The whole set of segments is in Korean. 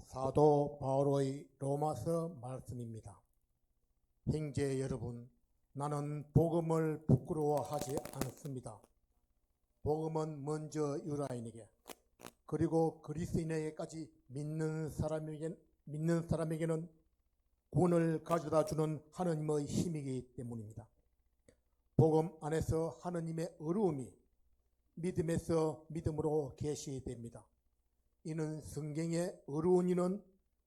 사도 바오로의 로마서 말씀입니다. 형제 여러분, 나는 복음을 부끄러워하지 않습니다. 복음은 먼저 유다인에게 그리고 그리스인에게까지 믿는 사람에게는 구원을 가져다 주는 하느님의 힘이기 때문입니다. 복음 안에서 하느님의 의로움이 믿음에서 믿음으로 계시됩니다. 이는 성경의 의로운 이는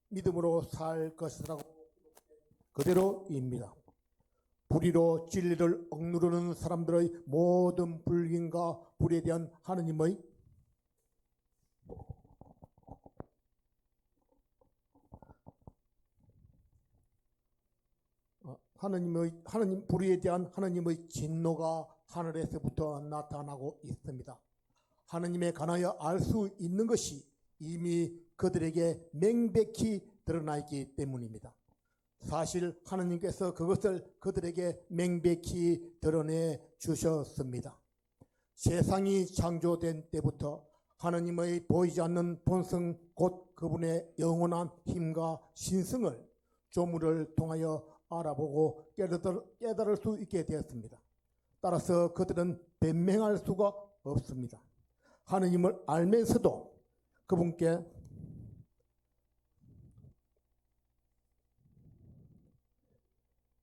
믿음으로 살 것이라고 그대로입니다. 불의로 진리를 억누르는 사람들의 모든 불균과 불의에 대한 하느님 불의에 대한 하느님의 진노가 하늘에서부터 나타나고 있습니다. 하느님에 관하여 알 수 있는 것이 이미 그들에게 명백히 드러나 있기 때문입니다. 사실 하느님께서 그것을 그들에게 명백히 드러내 주셨습니다. 세상이 창조된 때부터 하느님의 보이지 않는 본성 곧 그분의 영원한 힘과 신성을 조물을 통하여 알아보고 깨달을 수 있게 되었습니다. 따라서 그들은 변명할 수가 없습니다. 하느님을 알면서도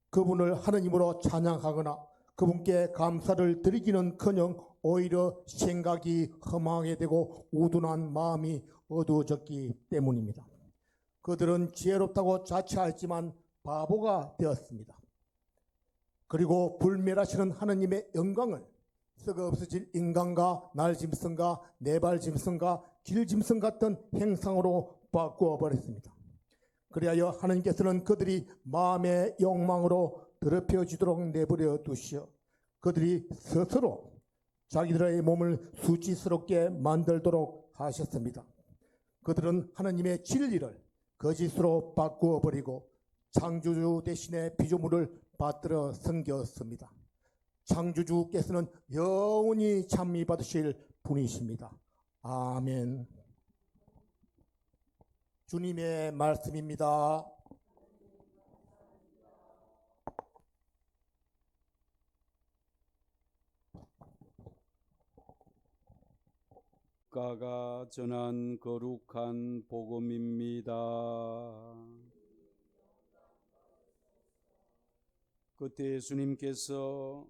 그분을 하느님으로 찬양하거나 그분께 감사를 드리기는커녕 오히려 생각이 허망하게 되고 우둔한 마음이 어두워졌기 때문입니다. 그들은 지혜롭다고 자처하지만 바보가 되었습니다. 그리고 불멸하시는 하느님의 영광을 썩어 없어질 인간과 날짐승과 네발짐승과 길짐승 같은 행상으로 바꾸어 버렸습니다. 그리하여 하느님께서는 그들이 마음의 욕망으로 더럽혀지도록 내버려 두시어 그들이 스스로 자기들의 몸을 수치스럽게 만들도록 하셨습니다. 그들은 하느님의 진리를 거짓으로 바꾸어 버리고 창조주 대신에 피조물을 받들어 섬겼습니다. 창조주께서는 영원히 찬미 받으실 분이십니다. 아멘. 주님의 말씀입니다. 가가 전한 거룩한 복음입니다. 그때 예수님께서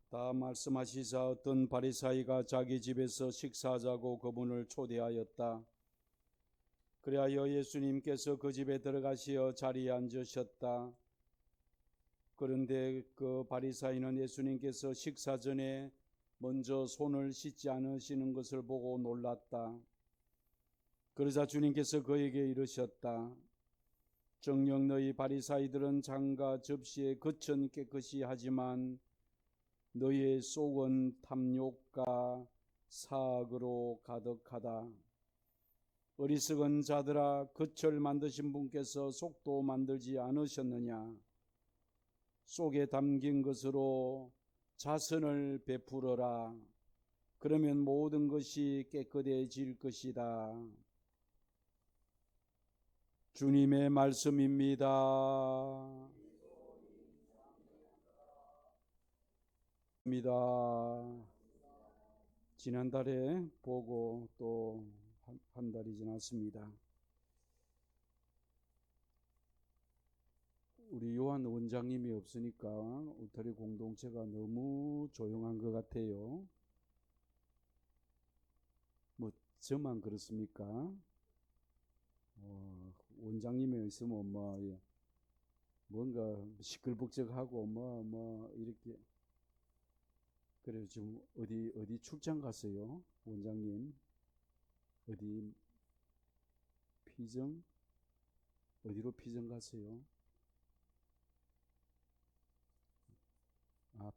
다 말씀하시자 어떤 바리사이가 자기 집에서 식사하자고 그분을 초대하였다. 그리하여 예수님께서 그 집에 들어가시어 자리에 앉으셨다. 그런데 그 바리사이는 예수님께서 식사 전에 먼저 손을 씻지 않으시는 것을 보고 놀랐다. 그러자 주님께서 그에게 이르셨다. 정녕 너희 바리사이들은 장과 접시에 겉은 깨끗이 하지만 너희의 속은 탐욕과 사악으로 가득하다. 어리석은 자들아, 겉을 만드신 분께서 속도 만들지 않으셨느냐? 속에 담긴 것으로 자선을 베풀어라. 그러면 모든 것이 깨끗해질 것이다. 주님의 말씀입니다. 지난달에 보고 또 한 달이 지났습니다. 우리 요한 원장님이 없으니까 울타리 공동체가 너무 조용한 것 같아요. 뭐 저만 그렇습니까? 원장님이 있으면 뭔가 시끌벅적하고 이렇게. 그래서 지금 어디 출장 갔어요? 원장님 어디 피정? 어디로 피정 갔어요?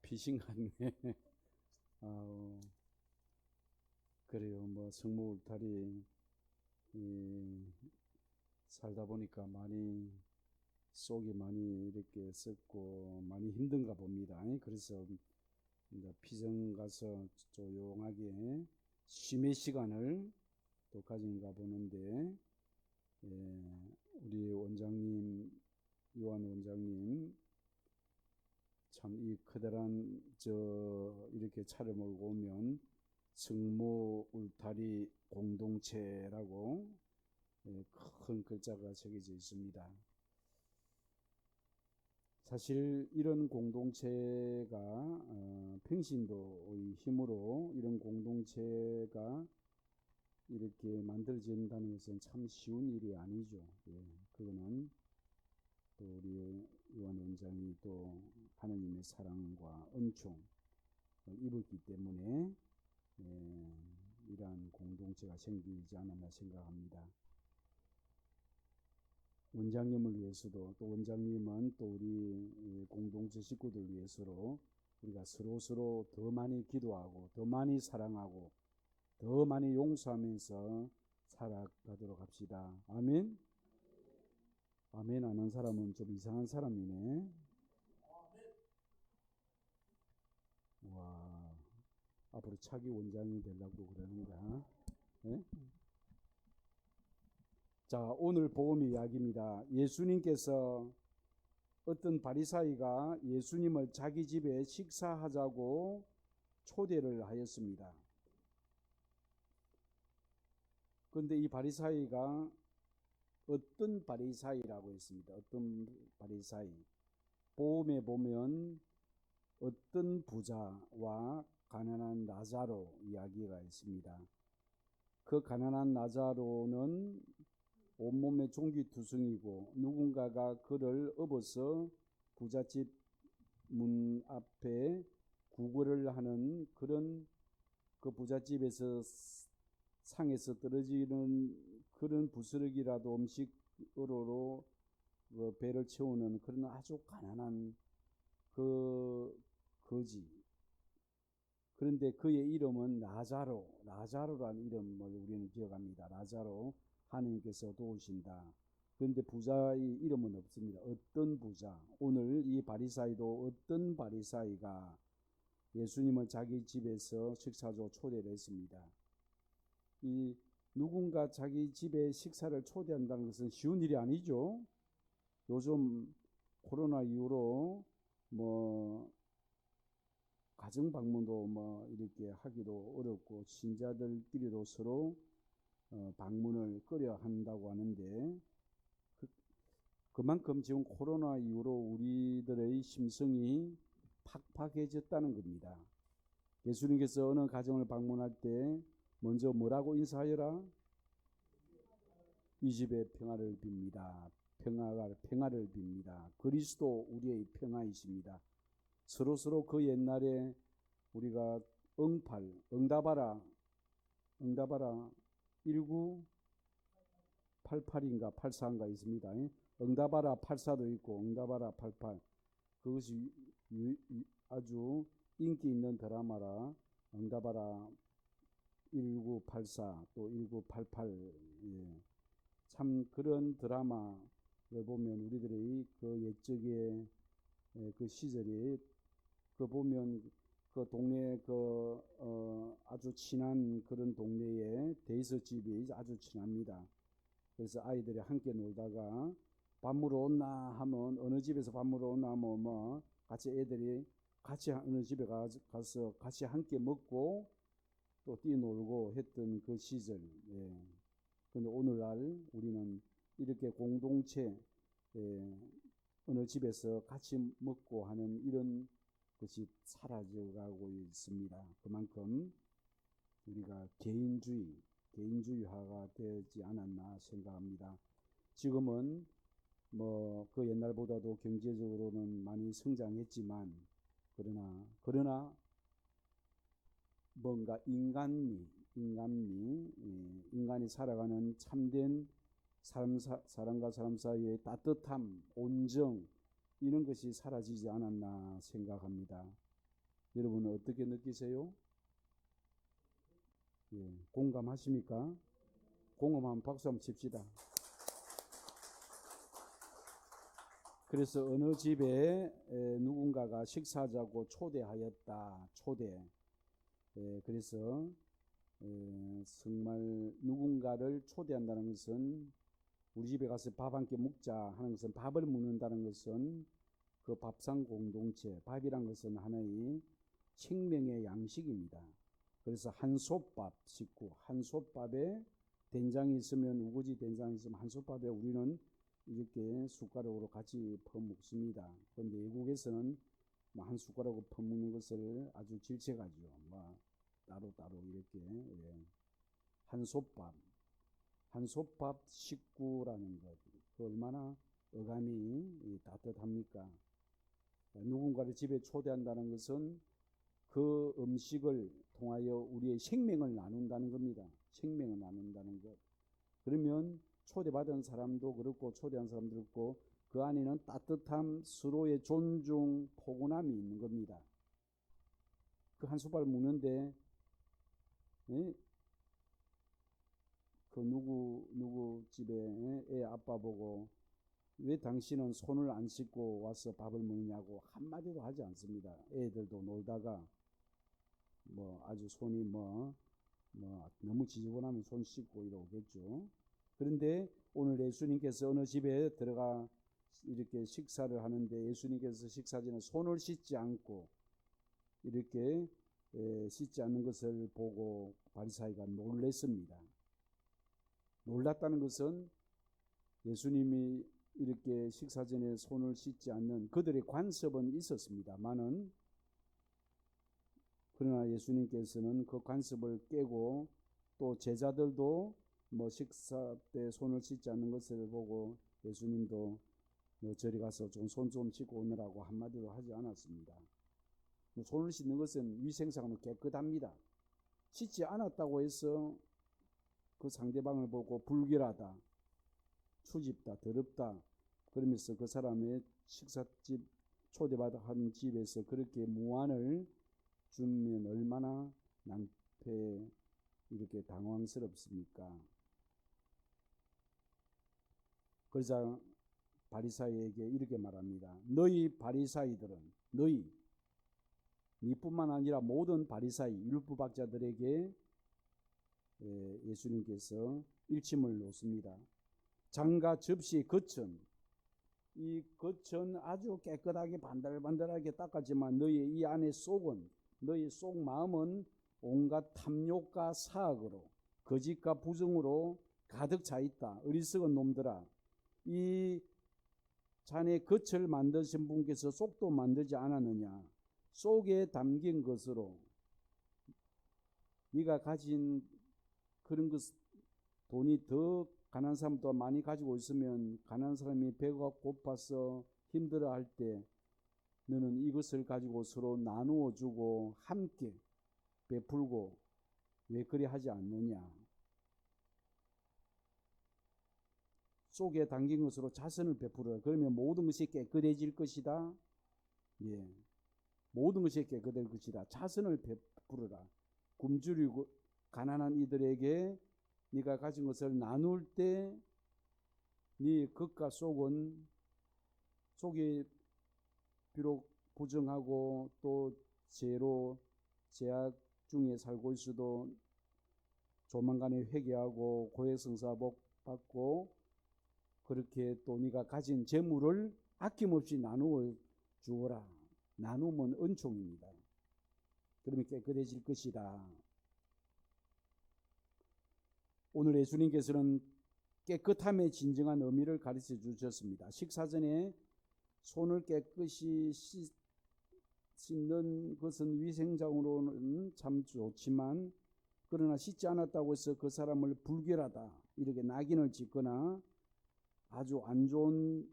피신 갔네. 그래요. 성모 울타리 살다 보니까 속이 많이 이렇게 썩고 많이 힘든가 봅니다. 그래서 피정 가서 조용하게 쉼의 시간을 또 가진가 보는데 우리 원장님, 요한 원장님, 참 이 커다란 이렇게 차를 몰고 오면 승무 울타리 공동체라고 큰 글자가 적혀져 있습니다. 사실 이런 공동체가 평신도의 힘으로 이런 공동체가 이렇게 만들어진다는 것은 참 쉬운 일이 아니죠. 그거는 또 우리 요한 원장이 또 하나님의 사랑과 은총을 입었기 때문에 이러한 공동체가 생기지 않았나 생각합니다. 원장님을 위해서도 또 원장님은 또 우리 공동체 식구들 위해서로 우리가 서로 더 많이 기도하고 더 많이 사랑하고 더 많이 용서하면서 살아가도록 합시다. 아멘. 아멘 하는 사람은 좀 이상한 사람이네. 와, 앞으로 차기 원장이 되려고 그러는가? 네? 자, 오늘 복음의 이야기입니다. 예수님께서 어떤 바리사이가 예수님을 자기 집에 식사하자고 초대를 하였습니다. 그런데 이 바리사이가 어떤 바리사이라고 했습니다. 어떤 바리사이. 복음에 보면 어떤 부자와 가난한 나자로 이야기가 있습니다. 그 가난한 나자로는 온몸에 종기투성이고 누군가가 그를 업어서 부잣집 문 앞에 구걸을 하는 그런 그 부잣집에서 상에서 떨어지는 그런 부스러기라도 음식으로 배를 채우는 그런 아주 가난한 그 거지. 그런데 그의 이름은 나자로라는 이름을 우리는 기억합니다. 나자로, 하나님께서 도우신다. 그런데 부자의 이름은 없습니다. 어떤 부자. 오늘 이 바리사이도 어떤 바리사이가 예수님을 자기 집에서 식사로 초대를 했습니다. 이 누군가 자기 집에 식사를 초대한다는 것은 쉬운 일이 아니죠. 요즘 코로나 이후로 가정 방문도 이렇게 하기도 어렵고 신자들끼리도 서로 방문을 꺼려 한다고 하는데 그만큼 지금 코로나 이후로 우리들의 심성이 팍팍해졌다는 겁니다. 예수님께서 어느 가정을 방문할 때 먼저 뭐라고 인사하여라? 이 집에 평화를 빕니다. 평화를 빕니다. 그리스도 우리의 평화이십니다. 서로 그 옛날에 우리가 응답하라 1988인가 84인가 있습니다. 응답하라 84도 있고 응답하라 88. 그것이 아주 인기 있는 드라마라. 응답하라 1984 또 1988. 참 그런 드라마를 보면 우리들의 그 옛적의 그 시절이 보면 그 동네 아주 친한 그런 동네에 대서집이 아주 친합니다. 그래서 아이들이 함께 놀다가 밥 먹으러 온나 하면 어느 집에서 밥 먹으러 온나 하면 같이 애들이 같이 어느 집에 가서 같이 함께 먹고 또 뛰놀고 했던 그 시절. 그런데 오늘날 우리는 이렇게 공동체 어느 집에서 같이 먹고 하는 이런 것이 사라져가고 있습니다. 그만큼 우리가 개인주의화가 되지 않았나 생각합니다. 지금은 그 옛날보다도 경제적으로는 많이 성장했지만 그러나 뭔가 인간미, 인간이 살아가는 참된 사람과 사람 사이의 따뜻함, 온정 이런 것이 사라지지 않았나 생각합니다. 여러분은 어떻게 느끼세요? 공감하십니까? 공감하면 박수 한번 칩시다. 그래서 어느 집에 누군가가 식사하자고 초대하였다. 그래서 정말 누군가를 초대한다는 것은 우리 집에 가서 밥 한 끼 먹자 하는 것은, 밥을 먹는다는 것은 그 밥상 공동체, 밥이란 것은 하나의 생명의 양식입니다. 그래서 한솥밥 식구, 한솥밥에 된장이 있으면, 우거지 된장이 있으면 한솥밥에 우리는 이렇게 숟가락으로 같이 퍼먹습니다. 그런데 외국에서는 한 숟가락으로 퍼먹는 것을 아주 질책하죠. 따로따로 이렇게. 한솥밥 식구라는 것, 그 얼마나 어감이 따뜻합니까? 누군가를 집에 초대한다는 것은 그 음식을 통하여 우리의 생명을 나눈다는 겁니다. 생명을 나눈다는 것. 그러면 초대받은 사람도 그렇고 초대한 사람도 그렇고 그 안에는 따뜻함, 서로의 존중, 포근함이 있는 겁니다. 그 한솥밥을 먹는데 그 누구 집에 애 아빠 보고 왜 당신은 손을 안 씻고 와서 밥을 먹냐고 한마디도 하지 않습니다. 애들도 놀다가 아주 손이 너무 지저분하면 손 씻고 이러겠죠. 그런데 오늘 예수님께서 어느 집에 들어가 이렇게 식사를 하는데 예수님께서 식사 전에 손을 씻지 않고 이렇게 씻지 않는 것을 보고 바리사이가 놀랐습니다. 놀랐다는 것은 예수님이 이렇게 식사 전에 손을 씻지 않는 그들의 관습은 있었습니다만은, 그러나 예수님께서는 그 관습을 깨고 또 제자들도 식사 때 손을 씻지 않는 것을 보고 예수님도 저리 가서 손 좀 씻고 오느라고 한마디도 하지 않았습니다. 손을 씻는 것은 위생상으로 깨끗합니다. 씻지 않았다고 해서 그 상대방을 보고 불결하다, 추집다, 더럽다 그러면서 그 사람의 식사집 초대받아 한 집에서 그렇게 무안을 주면 얼마나 낭패 이렇게 당황스럽습니까? 그러자 바리사이에게 이렇게 말합니다. 너희 바리사이들은, 니뿐만 아니라 모든 바리사이 율법학자들에게 예수님께서 일침을 놓습니다. 장과 접시, 거천, 이 거천 아주 깨끗하게 반들반들하게 닦았지만 너희 이 안에 속은, 너희 속 마음은 온갖 탐욕과 사악으로, 거짓과 부정으로 가득 차 있다. 어리석은 놈들아, 이 자네 겉을 만드신 분께서 속도 만들지 않았느냐? 속에 담긴 것으로 네가 가진 그런 것, 돈이 더 가난한 사람도 많이 가지고 있으면 가난한 사람이 배가 고파서 힘들어할 때 너는 이것을 가지고 서로 나누어 주고 함께 베풀고 왜 그리 하지 않느냐? 속에 담긴 것으로 자선을 베풀어라. 그러면 모든 것이 깨끗해질 것이다. 모든 것이 깨끗해질 것이다. 자선을 베풀어라. 굶주리고 가난한 이들에게 네가 가진 것을 나눌 때 네 겉과 속이 비록 부정하고 또 죄악 중에 살고 있어도 조만간에 회개하고 고해성사복 받고 그렇게 또 네가 가진 재물을 아낌없이 나누어 주어라. 나누면 은총입니다. 그러면 깨끗해질 것이다. 오늘 예수님께서는 깨끗함의 진정한 의미를 가르쳐 주셨습니다. 식사 전에 손을 깨끗이 씻는 것은 위생적으로는 참 좋지만, 그러나 씻지 않았다고 해서 그 사람을 불결하다 이렇게 낙인을 짓거나 아주 안 좋은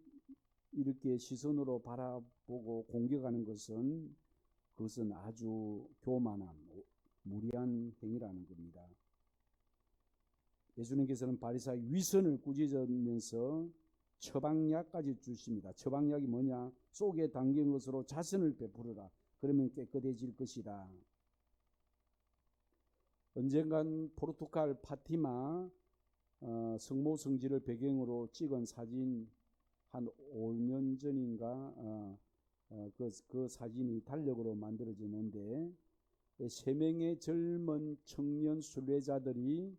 이렇게 시선으로 바라보고 공격하는 것은 그것은 아주 교만한 무리한 행위라는 겁니다. 예수님께서는 바리사의 위선을 꾸짖으면서 처방약까지 주십니다. 처방약이 뭐냐? 속에 담긴 것으로 자선을 베풀어라. 그러면 깨끗해질 것이다. 언젠간 포르투갈 파티마 성모 성지를 배경으로 찍은 사진, 한 5년 전인가 그 사진이 달력으로 만들어지는데 3명의 젊은 청년 순례자들이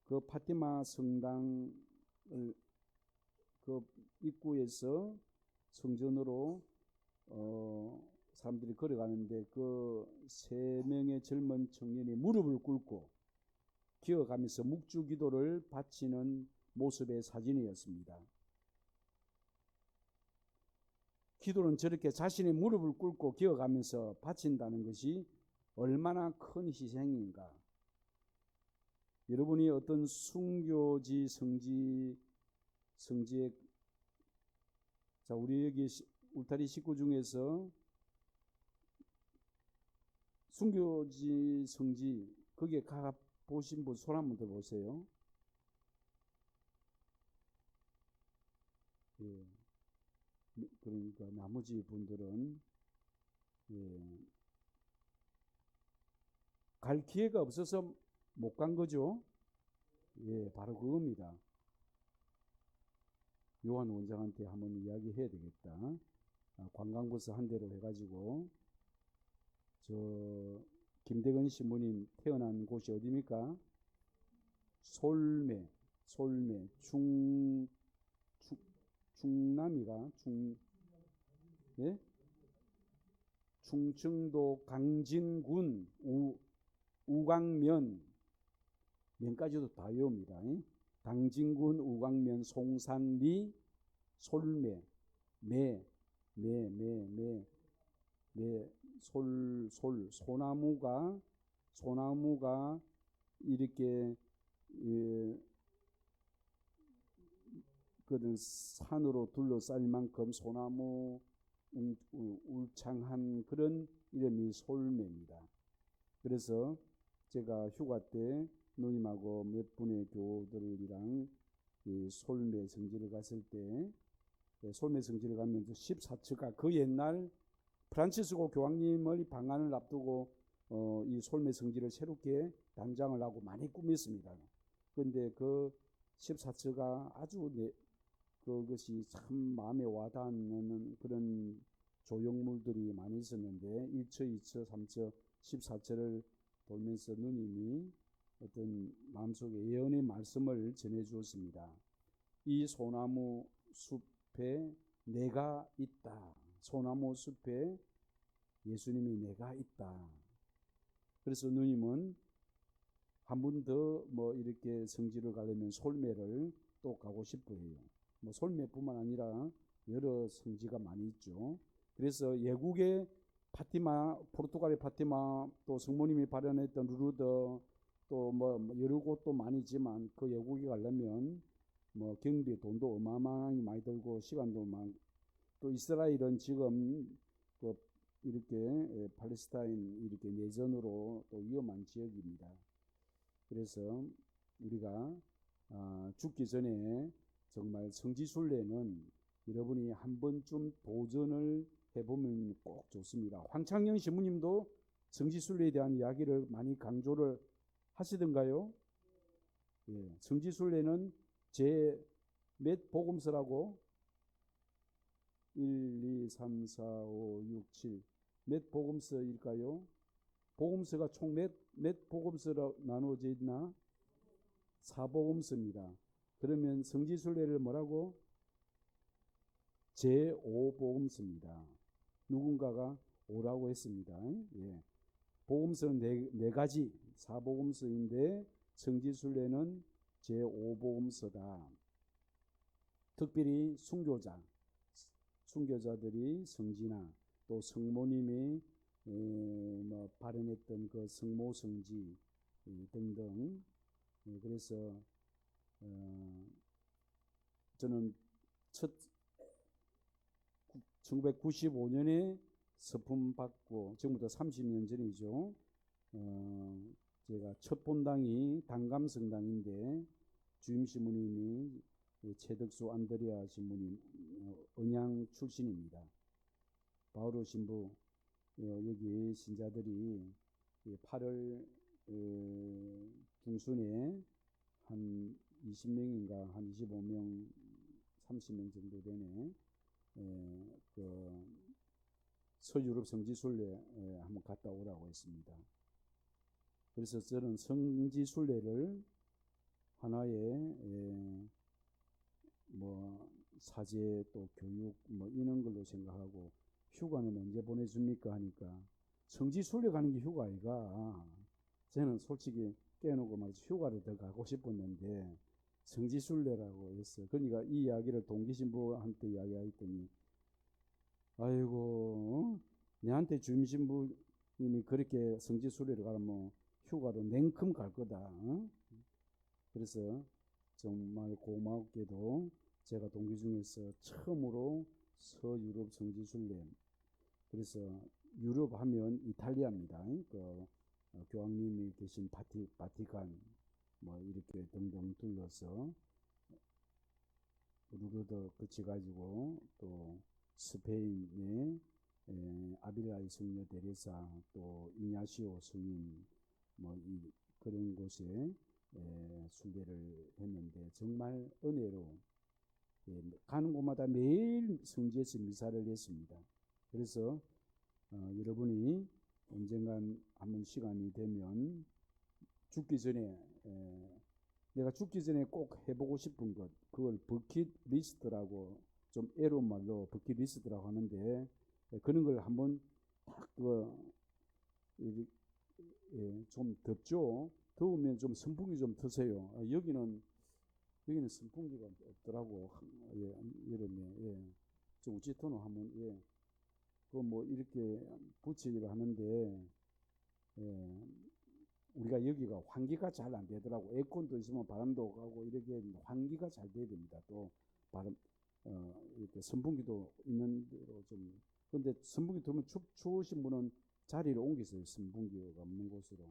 그 파티마 성당 그 입구에서 성전으로 사람들이 걸어가는데 그 세 명의 젊은 청년이 무릎을 꿇고 기어가면서 묵주 기도를 바치는 모습의 사진이었습니다. 기도는 저렇게 자신의 무릎을 꿇고 기어가면서 바친다는 것이 얼마나 큰 희생인가. 여러분이 어떤 순교지 성지에 자, 우리 여기 울타리 식구 중에서 순교지 성지 거기에 가 보신 분 손 한번 더 보세요. 예. 그러니까 나머지 분들은 갈 기회가 없어서 못 간 거죠. 예, 바로 그겁니다. 요한 원장한테 한번 이야기해야 되겠다. 관광버스 한 대로 해가지고 저 김대건 신부님 태어난 곳이 어디입니까? 솔매 충남이가 예? 충청도 강진군 우광면 면까지도 다 외웁니다. 당진군 우광면 송산리 솔매 소나무가 이렇게 그 산으로 둘러싸일 만큼 소나무 울창한 그런 이름이 솔매입니다. 그래서 제가 휴가 때 누님하고 몇 분의 교우들이랑 이 솔매 성지를 갔을 때 솔매 성지를 가면서 14처가 그 옛날 프란치스코 교황님의 방한을 앞두고 이 솔매 성지를 새롭게 단장을 하고 많이 꾸몄습니다. 그런데 그 14처가 아주 그것이 참 마음에 와닿는 그런 조형물들이 많이 있었는데 1처, 2처, 3처, 14처를 돌면서 누님이 어떤 마음속에 예언의 말씀을 전해 주었습니다. 이 소나무 숲에 내가 있다. 소나무 숲에 예수님이 내가 있다. 그래서 누님은 한 번 더 뭐 이렇게 성지를 가려면 솔매를 또 가고 싶어 해요. 뭐 솔매뿐만 아니라 여러 성지가 많이 있죠. 그래서 예국의 파티마, 포르투갈의 파티마, 또 성모님이 발현했던 루르드, 또 뭐 여러 곳도 많이 있지만 그 예국에 가려면 뭐 경비 돈도 어마어마하게 많이 들고 시간도 많고, 또 이스라엘은 지금 그 이렇게 팔레스타인 이렇게 내전으로 또 위험한 지역입니다. 그래서 우리가 죽기 전에 정말 성지순례는 여러분이 한 번쯤 도전을 해보면 꼭 좋습니다. 황창영 신부님도 성지순례에 대한 이야기를 많이 강조를 하시던가요? 예, 성지순례는 제 몇 복음서라고? 1, 2, 3, 4, 5, 6, 7 몇 복음서일까요? 복음서가 총 몇 복음서로 나누어져 있나? 4복음서입니다. 그러면 성지순례를 뭐라고? 제5복음서입니다. 누군가가 오라고 했습니다. 예. 복음서는 네 가지 4복음서인데 성지순례는 제5복음서다. 특별히 순교자들이 성지나 또 성모님이 뭐 발현했던 그 성모성지 등등. 그래서 저는 1995년에 서품 받고 지금부터 30년 전이죠. 제가 첫 본당이 당감성당인데 주임 신부님이 최덕수 안드레아 신부님 언양 출신입니다. 바오로 신부 여기 신자들이 8월 중순에 한 20명인가 한 25명 30명 정도 되네. 그 서유럽 성지순례 한번 갔다 오라고 했습니다. 그래서 저는 성지순례를 하나의 뭐 사제 또 교육 뭐 이런 걸로 생각하고 휴가는 언제 보내줍니까 하니까 성지순례 가는 게 휴가 아이가. 저는 솔직히 깨놓고 말해서 휴가를 더 가고 싶었는데 성지순례라고 했어. 그러니까 이 이야기를 동기신부한테 이야기했더니 아이고 내한테 주임신부님이 그렇게 성지순례를 가면 휴가로 냉큼 갈 거다. 그래서 정말 고맙게도 제가 동기 중에서 처음으로 서유럽 성지순례, 그래서 유럽 하면 이탈리아입니다. 교황님이 계신 바티칸 뭐 이렇게 등등 둘러서 루르드 거쳐가지고 또 스페인의 아빌라이 성녀 데레사 또 이냐시오 스님 뭐 그런 곳에 순례를 했는데 정말 은혜로 가는 곳마다 매일 성지에서 미사를 했습니다. 그래서 여러분이 언젠간 한번 시간이 되면 죽기 전에 내가 죽기 전에 꼭 해보고 싶은 것, 그걸 버킷리스트라고 좀 애로운 말로 버킷리스트라고 하는데 그런 걸 한번 딱 좀 덥죠. 더우면 좀 선풍기 좀 트세요. 여기는 선풍기가 없더라고. 여름에 좀 우찌토노 하면 그 뭐 이렇게 붙이기를 하는데 우리가 여기가 환기가 잘 안 되더라고. 에어컨도 있으면 바람도 가고 이렇게 환기가 잘 돼야 됩니다. 또 바람 이렇게 선풍기도 있는 대로 좀. 근데 선풍기 들면 추우신 분은 자리를 옮기세요. 선풍기가 없는 곳으로.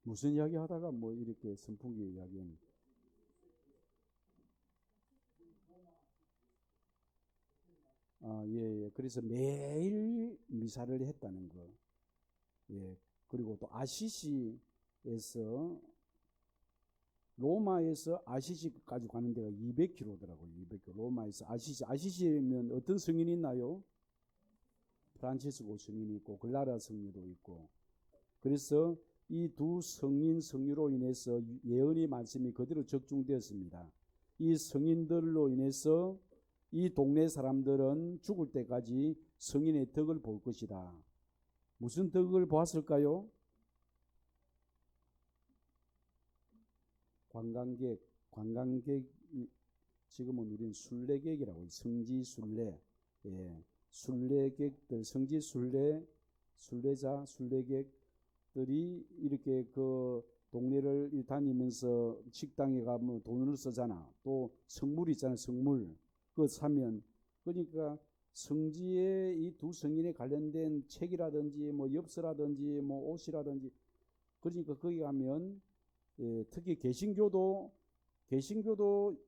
무슨 이야기 하다가 뭐 이렇게 선풍기 이야기는. 예. 그래서 매일 미사를 했다는 거. 예. 그리고 또 아시시에서 로마에서 아시시까지 가는 데가 200km더라고요. 200km. 로마에서 아시시면 어떤 성인이 있나요? 프란치스코 성인이 있고 글라라 성녀도 있고. 그래서 이 두 성인 성유로 인해서 예언의 말씀이 그대로 적중되었습니다. 이 성인들로 인해서 이 동네 사람들은 죽을 때까지 성인의 덕을 볼 것이다. 무슨 덕을 보았을까요? 관광객, 지금은 우리는 순례객이라고, 성지순례. 순례객들, 성지순례, 순례자, 순례객들이 이렇게 그 동네를 다니면서 식당에 가면 돈을 쓰잖아. 또 성물 있잖아, 성물. 그거 사면. 그러니까 성지에 이 두 성인에 관련된 책이라든지 뭐 엽서라든지 뭐 옷이라든지, 그러니까 거기 가면 특히 개신교도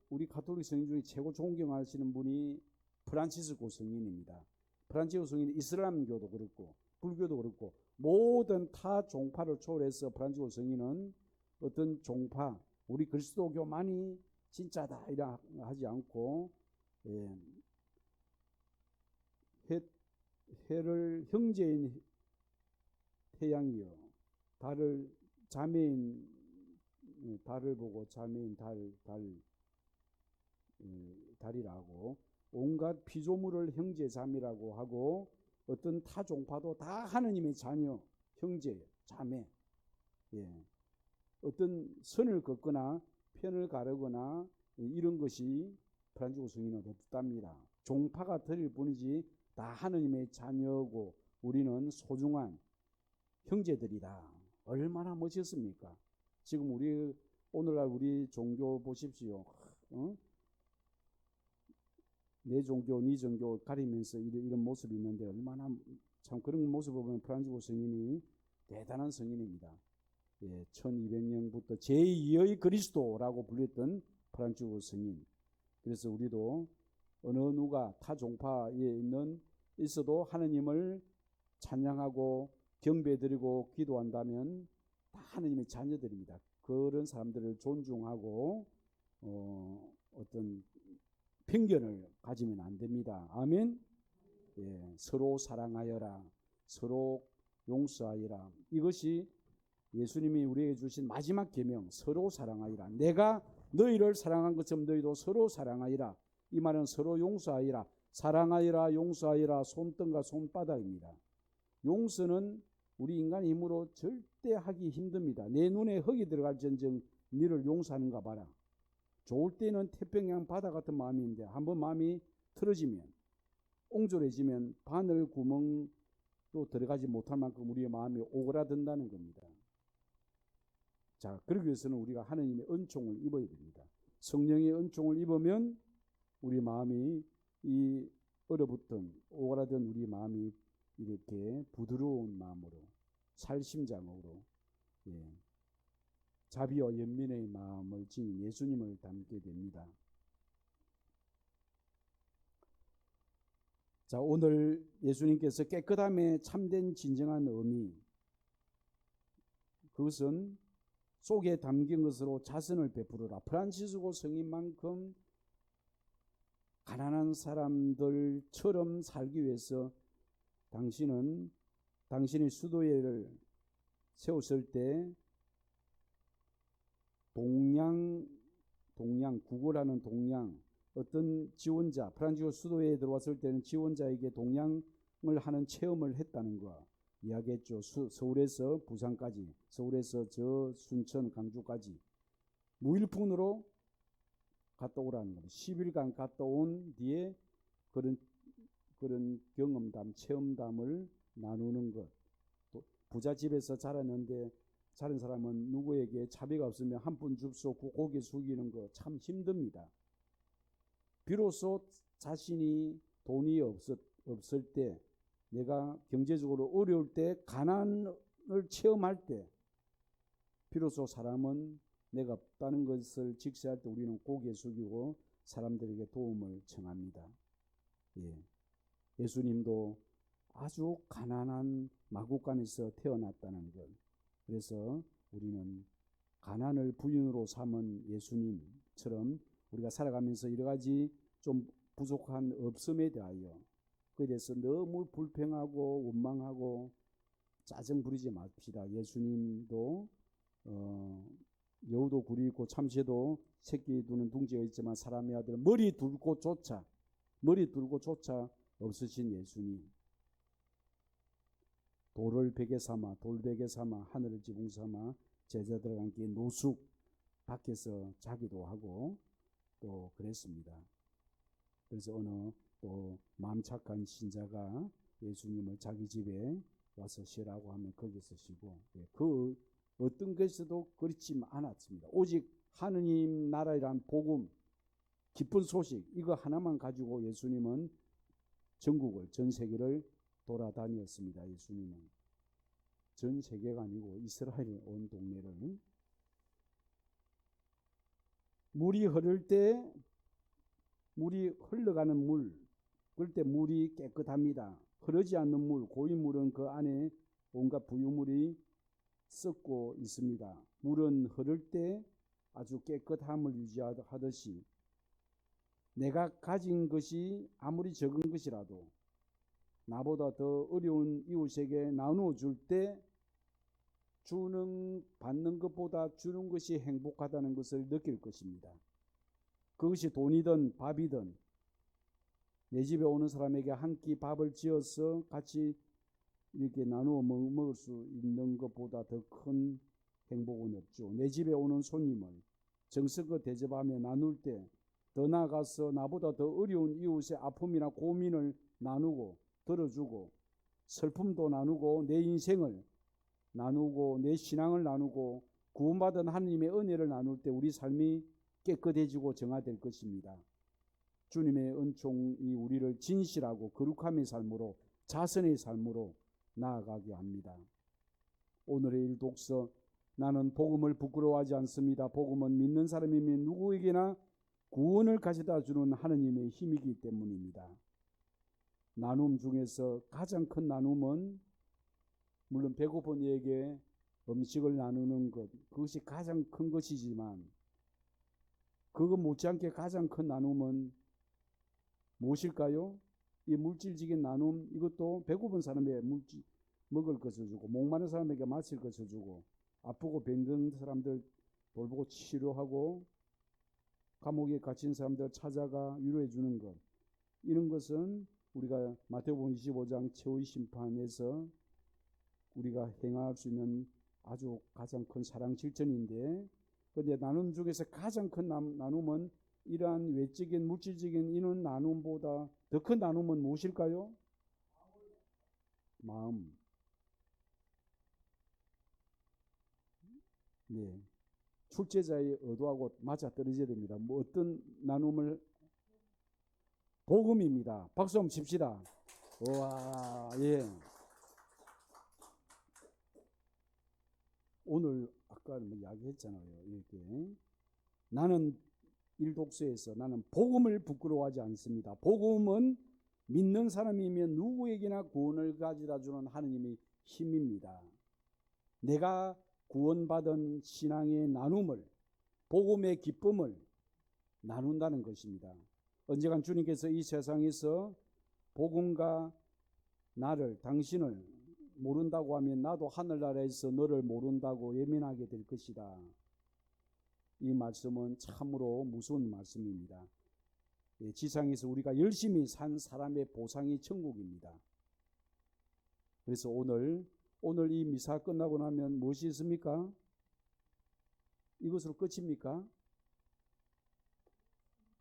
우리 가톨릭 성인 중에 최고 존경하시는 분이 프란치스코 성인입니다. 프란치스코 성인은 이슬람교도 그렇고 불교도 그렇고 모든 타 종파를 초월해서 프란치스코 성인은 어떤 종파, 우리 그리스도교만이 진짜다 이라 하지 않고 해를 형제인 태양이요, 달을 자매인 달을 보고 자매인 달이라고, 온갖 피조물을 형제 자매라고 하고, 어떤 타 종파도 다 하느님의 자녀, 형제, 자매. 어떤 선을 긋거나 편을 가르거나 이런 것이 프란치스코 성인은 없답니다. 종파가 드릴 뿐이지 다 하느님의 자녀고 우리는 소중한 형제들이다. 얼마나 멋있습니까? 지금 오늘날 우리 종교 보십시오. 내 종교, 네 종교 가리면서 이런 모습이 있는데 얼마나 참 그런 모습을 보면 프란치스코 성인이 대단한 성인입니다. 1200년부터 제2의 그리스도라고 불렸던 프란치스코 성인. 그래서 우리도 어느 누가 타 종파에 있어도 하느님을 찬양하고 경배드리고 기도한다면 다 하느님의 자녀들입니다. 그런 사람들을 존중하고 어떤 편견을 가지면 안 됩니다. 아멘. 서로 사랑하여라, 서로 용서하여라. 이것이 예수님이 우리에게 주신 마지막 계명, 서로 사랑하여라. 내가 너희를 사랑한 것처럼 너희도 서로 사랑하이라. 이 말은 서로 용서하이라. 사랑하이라, 용서하이라, 손등과 손바닥입니다. 용서는 우리 인간의 힘으로 절대 하기 힘듭니다. 내 눈에 흙이 들어갈 전정 너를 용서하는가 봐라. 좋을 때는 태평양 바다 같은 마음인데 한번 마음이 틀어지면, 옹졸해지면 바늘 구멍도 들어가지 못할 만큼 우리의 마음이 오그라든다는 겁니다. 자, 그러기 위해서는 우리가 하나님의 은총을 입어야 됩니다. 성령의 은총을 입으면 우리 마음이 이 얼어붙던 오그라든 우리 마음이 이렇게 부드러운 마음으로, 살심장으로, 자비와 연민의 마음을 지닌 예수님을 닮게 됩니다. 자, 오늘 예수님께서 깨끗함에 참된 진정한 의미, 그것은 속에 담긴 것으로 자선을 베풀어라. 프란치스코 성인만큼 가난한 사람들처럼 살기 위해서 당신이 수도회를 세웠을 때 구걸하는 동양, 어떤 지원자, 프란치스코 수도회에 들어왔을 때는 지원자에게 동양을 하는 체험을 했다는 거 이야기했죠. 서울에서 부산까지, 서울에서 저 순천, 강주까지 무일푼으로 갔다 오라는 겁니다. 10일간 갔다 온 뒤에 그런 경험담, 체험담을 나누는 것. 또 부잣집에서 자랐는데 자른 사람은 누구에게 자비가 없으면 한 푼 줍소 고개 숙이는 거 참 힘듭니다. 비로소 자신이 돈이 없을 때, 내가 경제적으로 어려울 때, 가난을 체험할 때 비로소 사람은 내가 없다는 것을 직시할 때 우리는 고개 숙이고 사람들에게 도움을 청합니다. 예수님도 아주 가난한 마구간에서 태어났다는 것. 그래서 우리는 가난을 부인으로 삼은 예수님처럼 우리가 살아가면서 여러 가지 좀 부족한 없음에 대하여 그에 대해서 너무 불평하고 원망하고 짜증 부리지 맙시다. 예수님도 여우도 굴이 있고 참새도 새끼 두는 둥지가 있지만 사람의 아들은 머리 둘고 조차 없으신 예수님. 돌베개 삼아 하늘을 지붕 삼아 제자들과 함께 노숙 밖에서 자기도 하고 또 그랬습니다. 그래서 어느 또 마음 착한 신자가 예수님을 자기 집에 와서 쉬라고 하면 거기서 쉬고, 그 어떤 것에도 그렇지 않았습니다. 오직 하느님 나라이란 복음, 기쁜 소식, 이거 하나만 가지고 예수님은 전국을, 전 세계를 돌아다녔습니다. 예수님은 전 세계가 아니고 이스라엘 온 동네를. 물이 흘러가는 물, 그럴 때 물이 깨끗합니다. 흐르지 않는 물, 고인 물은 그 안에 온갖 부유물이 썩고 있습니다. 물은 흐를 때 아주 깨끗함을 유지하듯이 내가 가진 것이 아무리 적은 것이라도 나보다 더 어려운 이웃에게 나누어 줄 때 받는 것보다 주는 것이 행복하다는 것을 느낄 것입니다. 그것이 돈이든 밥이든 내 집에 오는 사람에게 한 끼 밥을 지어서 같이 이렇게 나누어 먹을 수 있는 것보다 더 큰 행복은 없죠. 내 집에 오는 손님을 정성껏 대접하며 나눌 때, 더 나아가서 나보다 더 어려운 이웃의 아픔이나 고민을 나누고 들어주고 슬픔도 나누고 내 인생을 나누고 내 신앙을 나누고 구원받은 하나님의 은혜를 나눌 때 우리 삶이 깨끗해지고 정화될 것입니다. 주님의 은총이 우리를 진실하고 거룩함의 삶으로, 자선의 삶으로 나아가게 합니다. 오늘의 일독서, 나는 복음을 부끄러워하지 않습니다. 복음은 믿는 사람이면 누구에게나 구원을 가져다 주는 하느님의 힘이기 때문입니다. 나눔 중에서 가장 큰 나눔은 물론 배고픈 이에게 음식을 나누는 것, 그것이 가장 큰 것이지만 그거 못지않게 가장 큰 나눔은 무엇일까요? 이 물질적인 나눔, 이것도 배고픈 사람에게 먹을 것을 주고, 목마른 사람에게 마실 것을 주고, 아프고 병든 사람들 돌보고 치료하고, 감옥에 갇힌 사람들 찾아가 위로해 주는 것, 이런 것은 우리가 마태복음 25장 최후의 심판에서 우리가 행할 수 있는 아주 가장 큰 사랑 실천인데, 그런데 나눔 중에서 가장 큰 나눔은 이러한 외적인 물질적인 이런 나눔보다 더 큰 나눔은 무엇일까요? 마음. 네. 출제자의 의도하고 맞아 떨어져야 됩니다. 뭐 어떤 나눔을? 복음입니다. 박수 한번 칩시다. 와, 예. 오늘 아까 뭐 이야기했잖아요. 이렇게 나는 일독서에서 나는 복음을 부끄러워하지 않습니다. 복음은 믿는 사람이면 누구에게나 구원을 가져다 주는 하느님의 힘입니다. 내가 구원받은 신앙의 나눔을, 복음의 기쁨을 나눈다는 것입니다. 언젠가 주님께서 이 세상에서 복음과 나를, 당신을 모른다고 하면 나도 하늘나라에서 너를 모른다고 예민하게 될 것이다. 이 말씀은 참으로 무서운 말씀입니다. 지상에서 우리가 열심히 산 사람의 보상이 천국입니다. 그래서 오늘 이 미사 끝나고 나면 무엇이 있습니까? 이것으로 끝입니까?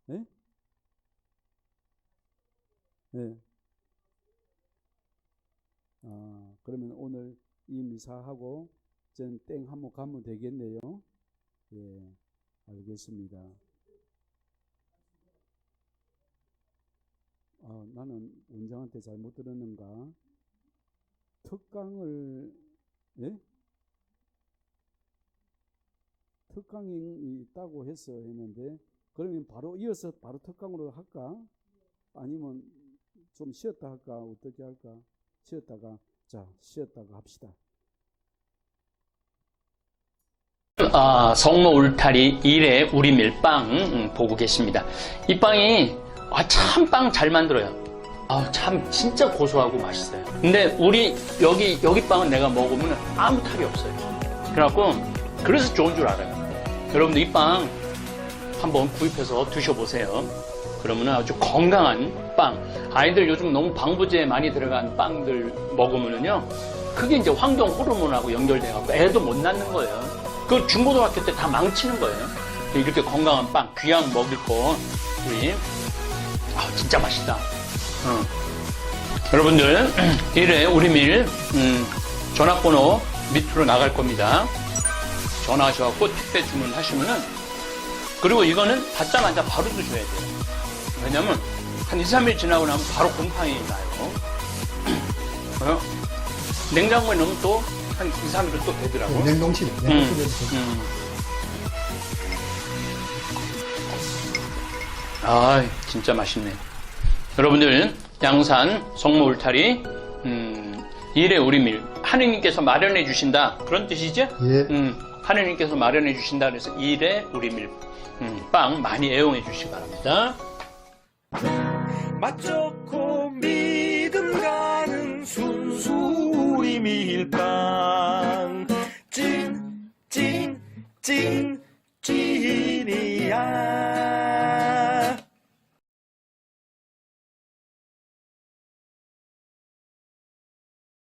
네? 네. 그러면 오늘 이 미사하고 전 땡 한번 가면 되겠네요. 예, 알겠습니다. 나는 원장한테 잘못 들었는가? 특강을, 예? 특강이 있다고 했는데, 그러면 바로 이어서 바로 특강으로 할까? 아니면 좀 쉬었다 할까? 어떻게 할까? 쉬었다가 합시다. 성모 울타리 1회 우리 밀빵 보고 계십니다. 이 빵이 참 빵 잘 만들어요. 참 진짜 고소하고 맛있어요. 근데 우리 여기 빵은 내가 먹으면 아무 탈이 없어요. 그래갖고 그래서 좋은 줄 알아요. 여러분들 이 빵 한번 구입해서 드셔보세요. 그러면 아주 건강한 빵. 아이들 요즘 너무 방부제 많이 들어간 빵들 먹으면은요, 그게 이제 환경 호르몬하고 연결돼갖고 애도 못 낳는 거예요. 그 중고등학교 때 다 망치는 거예요. 이렇게 건강한 빵, 귀한 먹을 거, 우리, 진짜 맛있다. 여러분들, 1회 우리밀, 전화번호 밑으로 나갈 겁니다. 전화하셔갖고 택배 주문하시면은, 그리고 이거는 받자마자 바로 드셔야 돼요. 왜냐면, 한 2, 3일 지나고 나면 바로 곰팡이 나요. 냉장고에 넣으면 또 한 2, 3일은 또 되더라고요. 냉동실. 진짜 맛있네. 여러분들, 양산 성모 울타리 1회 우리밀 하느님께서 마련해 주신다, 그런 뜻이죠? 예. 하느님께서 마련해 주신다 그래서 1회 우리밀 빵 많이 애용해 주시기 바랍니다. 맛 좋고 믿음 가는 순수 우리 밀빵